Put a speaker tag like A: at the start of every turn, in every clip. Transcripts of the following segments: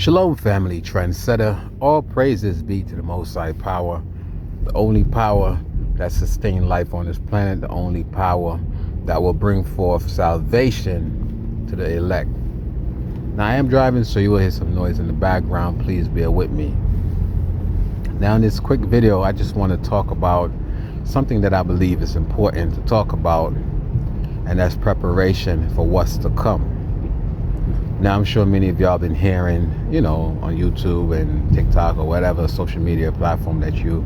A: Shalom, family, trendsetter. All praises be to the Most High Power, the only power that sustains life on this planet, the only power that will bring forth salvation to the elect. Now, I am driving, so you will hear some noise in the background. Please bear with me. Now, in this quick video, I just want to talk about something that I believe is important to talk about, and that's preparation for what's to come. Now, I'm sure many of y'all been hearing, on YouTube and TikTok or whatever social media platform that you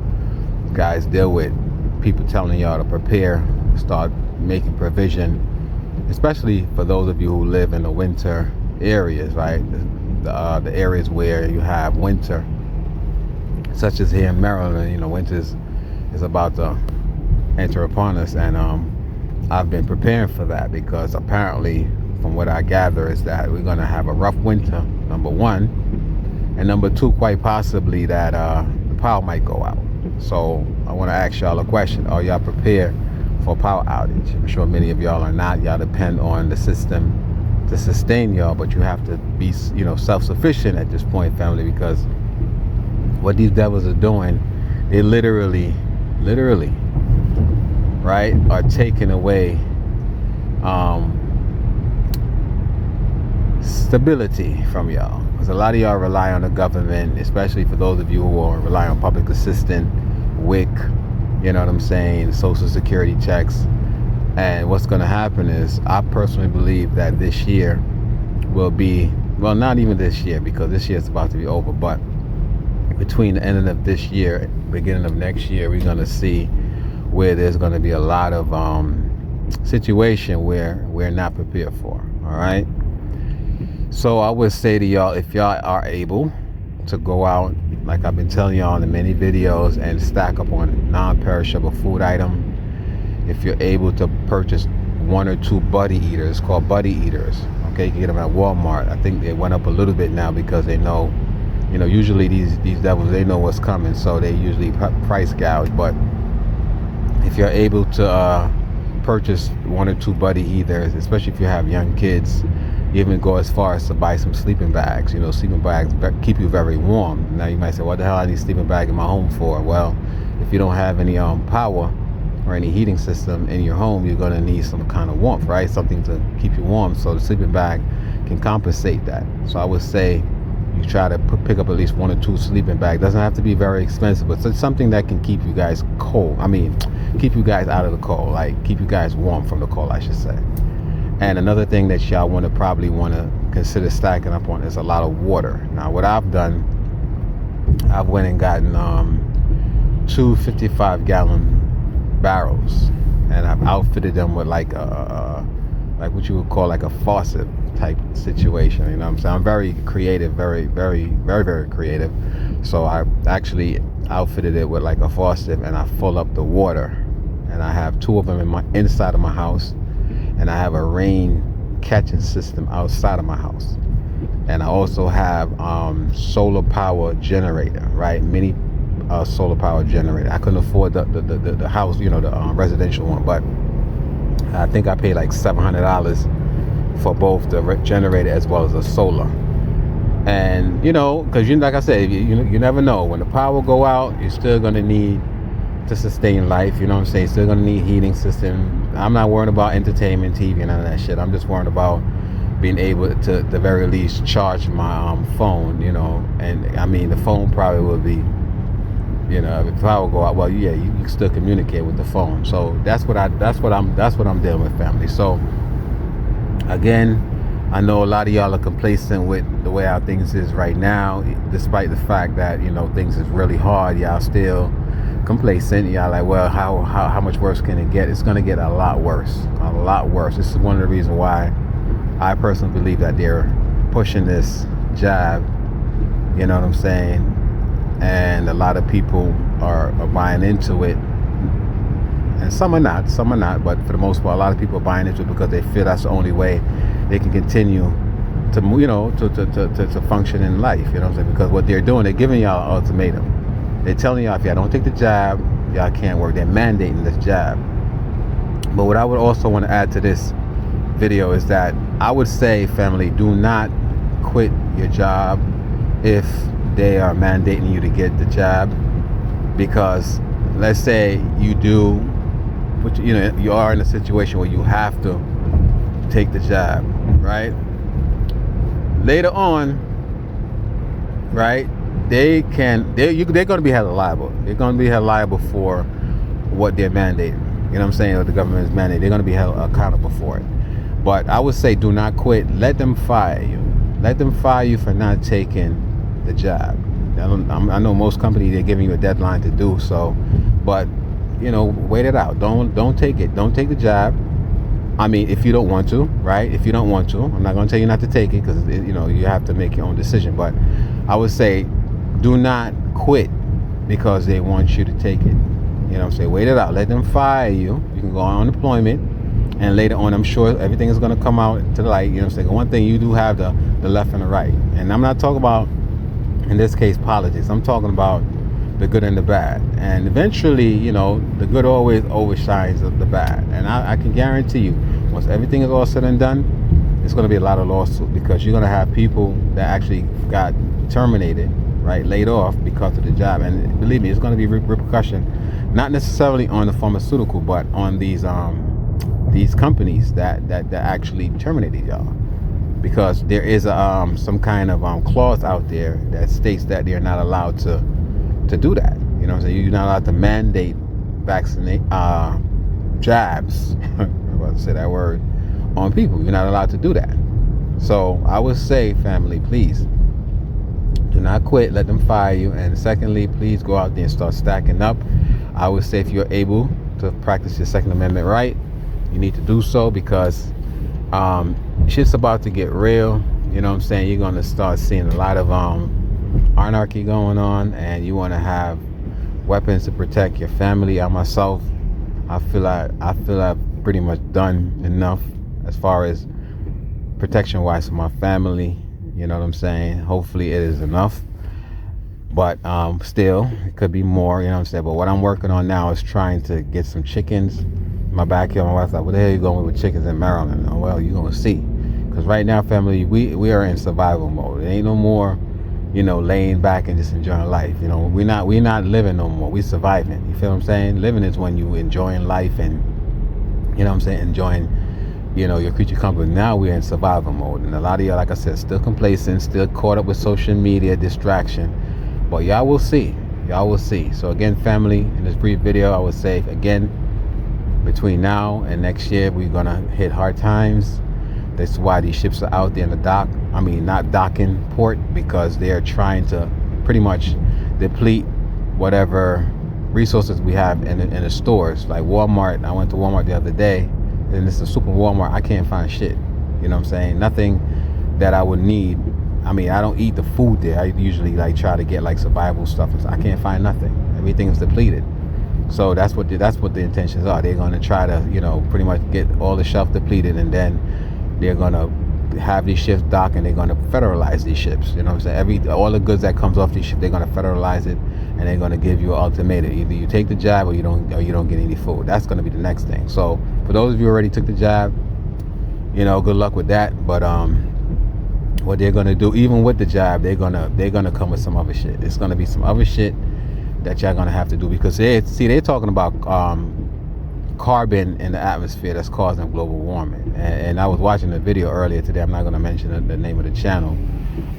A: guys deal with, people telling y'all to prepare, start making provision, especially for those of you who live in the winter areas, right? The areas where you have winter, such as here in Maryland. Winter is about to enter upon us, and I've been preparing for that because apparently, from what I gather, is that we're going to have a rough winter, number one, and number two, quite possibly that the power might go out. So I want to ask y'all a question. Are y'all prepared for a power outage? I'm sure many of y'all are not. Y'all depend on the system to sustain y'all, but you have to be, self-sufficient at this point, family, because what these devils are doing, they literally, right, are taking away stability from y'all, because a lot of y'all rely on the government, especially for those of you who are rely on public assistance, WIC, Social Security checks. And what's going to happen is, I personally believe that this year will be, well, not even this year, because this year is about to be over, but between the end of this year, beginning of next year, we're going to see where there's going to be a lot of situation where we're not prepared for. All right. So I would say to y'all, if y'all are able to go out, like I've been telling y'all in many videos, and stack up on non-perishable food item, if you're able to purchase one or two buddy eaters, called buddy eaters, okay, you can get them at Walmart. I think they went up a little bit now because they know, usually these devils, they know what's coming, so they usually price gouge. But if you're able to purchase one or two buddy eaters, especially if you have young kids, even go as far as to buy some sleeping bags. Sleeping bags keep you very warm. Now you might say, what the hell I need a sleeping bag in my home for? Well, if you don't have any power or any heating system in your home, you're going to need some kind of warmth, right? Something to keep you warm, so the sleeping bag can compensate that. So I would say you try to pick up at least one or two sleeping bags. Doesn't have to be very expensive, but it's something that can keep you guys cold. Keep you guys out of the cold, like keep you guys warm from the cold, I should say. And another thing that y'all probably want to consider stacking up on is a lot of water. Now, what I've done, I've went and gotten 2 55-gallon barrels, and I've outfitted them with like what you would call like a faucet type situation. You know what I'm saying? I'm very creative, very, very, very, very creative. So I actually outfitted it with like a faucet, and I fill up the water, and I have 2 of them inside of my house. And I have a rain catching system outside of my house. And I also have solar power generator, right? Mini solar power generator. I couldn't afford the house, the residential one, but I think I paid like $700 for both the generator as well as the solar. And, because like I said, you never know. When the power go out, you're still going to need to sustain life, still gonna need heating system. I'm not worried about entertainment, TV, and none of that shit. I'm just worried about being able to, at the very least, charge my phone, and the phone probably will be, if the power go out, well, yeah, you can still communicate with the phone. So that's what I'm dealing with, family. So again, I know a lot of y'all are complacent with the way how things is right now, despite the fact that things is really hard. Y'all still complacent. Y'all like, well, how much worse can it get? It's going to get a lot worse. This is one of the reasons why I personally believe that they're pushing this jab, you know what I'm saying? And a lot of people are buying into it, and some are not, but for the most part, a lot of people are buying into it because they feel that's the only way they can continue to, to function in life, you know what I'm saying? Because what they're doing, they're giving y'all an ultimatum. They're telling y'all, if y'all don't take the jab, y'all can't work. They're mandating this jab. But what I would also want to add to this video is that I would say, family, do not quit your job. if they are mandating you to get the jab, because let's say you do, but you are in a situation where you have to take the jab, right? Later on, right? They're going to be held liable. They're going to be held liable for what they're mandating. You know what I'm saying? What the government is mandating. They're going to be held accountable for it. But I would say, do not quit. Let them fire you. Let them fire you for not taking the jab. I know most companies, they're giving you a deadline to do so, but wait it out. Don't take it. Don't take the jab. I mean, if you don't want to, right? If you don't want to, I'm not going to tell you not to take it, because you have to make your own decision. But I would say, do not quit because they want you to take it. I'm saying, wait it out. Let them fire you. You can go on unemployment, and later on, I'm sure everything is going to come out to the light. I'm saying, one thing, you do have the left and the right, and I'm not talking about, in this case, politics. I'm talking about the good and the bad, and eventually, the good always overshines the bad. And I can guarantee you, once everything is all said and done, it's going to be a lot of lawsuits, because you're going to have people that actually got terminated, right, laid off because of the job. And believe me, it's going to be repercussion, not necessarily on the pharmaceutical, but on these companies that actually terminated y'all, because there is some kind of clause out there that states that they're not allowed to do that. So you're not allowed to mandate vaccinate jabs. I'm about to say that word on people. You're not allowed to do that. So I would say, family, please do not quit. Let them fire you. And secondly, please go out there and start stacking up. I would say, if you're able to practice your Second Amendment right, you need to do so, because shit's about to get real. You know what I'm saying? You're going to start seeing a lot of anarchy going on, and you want to have weapons to protect your family. I myself, I feel I've pretty much done enough as far as protection wise for my family. You know what I'm saying? Hopefully it is enough, but still it could be more. You know what I'm saying? But what I'm working on now is trying to get some chickens in my backyard. My wife's like, "What the hell are you going with chickens in Maryland?" Oh, well, you're gonna see, because right now, family, we are in survival mode. It ain't no more laying back and just enjoying life. We're not living no more. We surviving. You feel what I'm saying? Living is when you enjoying life and, enjoying, your creature comfort. Now we're in survival mode. And a lot of y'all, like I said, still complacent, still caught up with social media, distraction. But y'all will see. Y'all will see. So again, family, in this brief video, I would say, again, between now and next year, we're going to hit hard times. That's why these ships are out there in the dock. I mean, not docking port, because they're trying to pretty much deplete whatever resources we have in the stores. Like Walmart, I went to Walmart the other day, and it's a super Walmart. I can't find shit. You know what I'm saying? Nothing that I would need. I mean, I don't eat the food there. I usually try to get survival stuff. I can't find nothing. Everything is depleted. So that's what the intentions are. They're going to try to pretty much get all the shelf depleted, and then they're going to have these ships dock, and they're going to federalize these ships. You know what I'm saying? All the goods that comes off these ships, they're going to federalize it, and they're going to give you an ultimatum. Either you take the jab or you don't get any food. That's going to be the next thing. So for those of you who already took the jab, good luck with that. But what they're going to do, even with the jab, they're going to come with some other shit. It's going to be some other shit that y'all going to have to do, because they're talking about carbon in the atmosphere that's causing global warming. And I was watching a video earlier today. I'm not going to mention the name of the channel,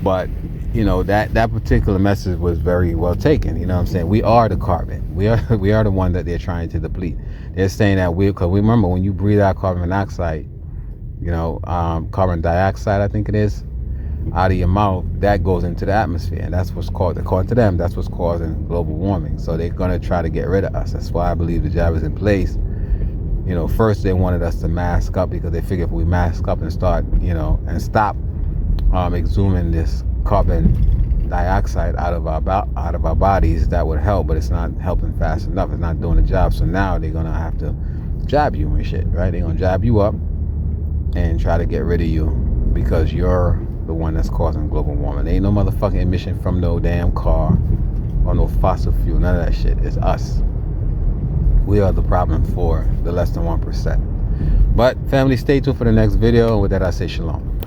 A: but that particular message was very well taken. You know what I'm saying? We are the carbon. We are the one that they're trying to deplete. They're saying that because we remember, when you breathe out carbon monoxide, carbon dioxide, I think it is, out of your mouth, that goes into the atmosphere, and that's what's according to them, that's what's causing global warming. So they're going to try to get rid of us. That's why I believe the jab is in place. First they wanted us to mask up, because they figure if we mask up and start, and stop exhuming this carbon dioxide out of our bodies, that would help. But it's not helping fast enough. It's not doing the job. So now they're gonna have to jab you and shit, right? They're gonna jab you up and try to get rid of you, because you're the one that's causing global warming. There ain't no motherfucking emission from no damn car or no fossil fuel. None of that shit. It's us. We are the problem for the less than 1%. But family, stay tuned for the next video. And with that, I say shalom.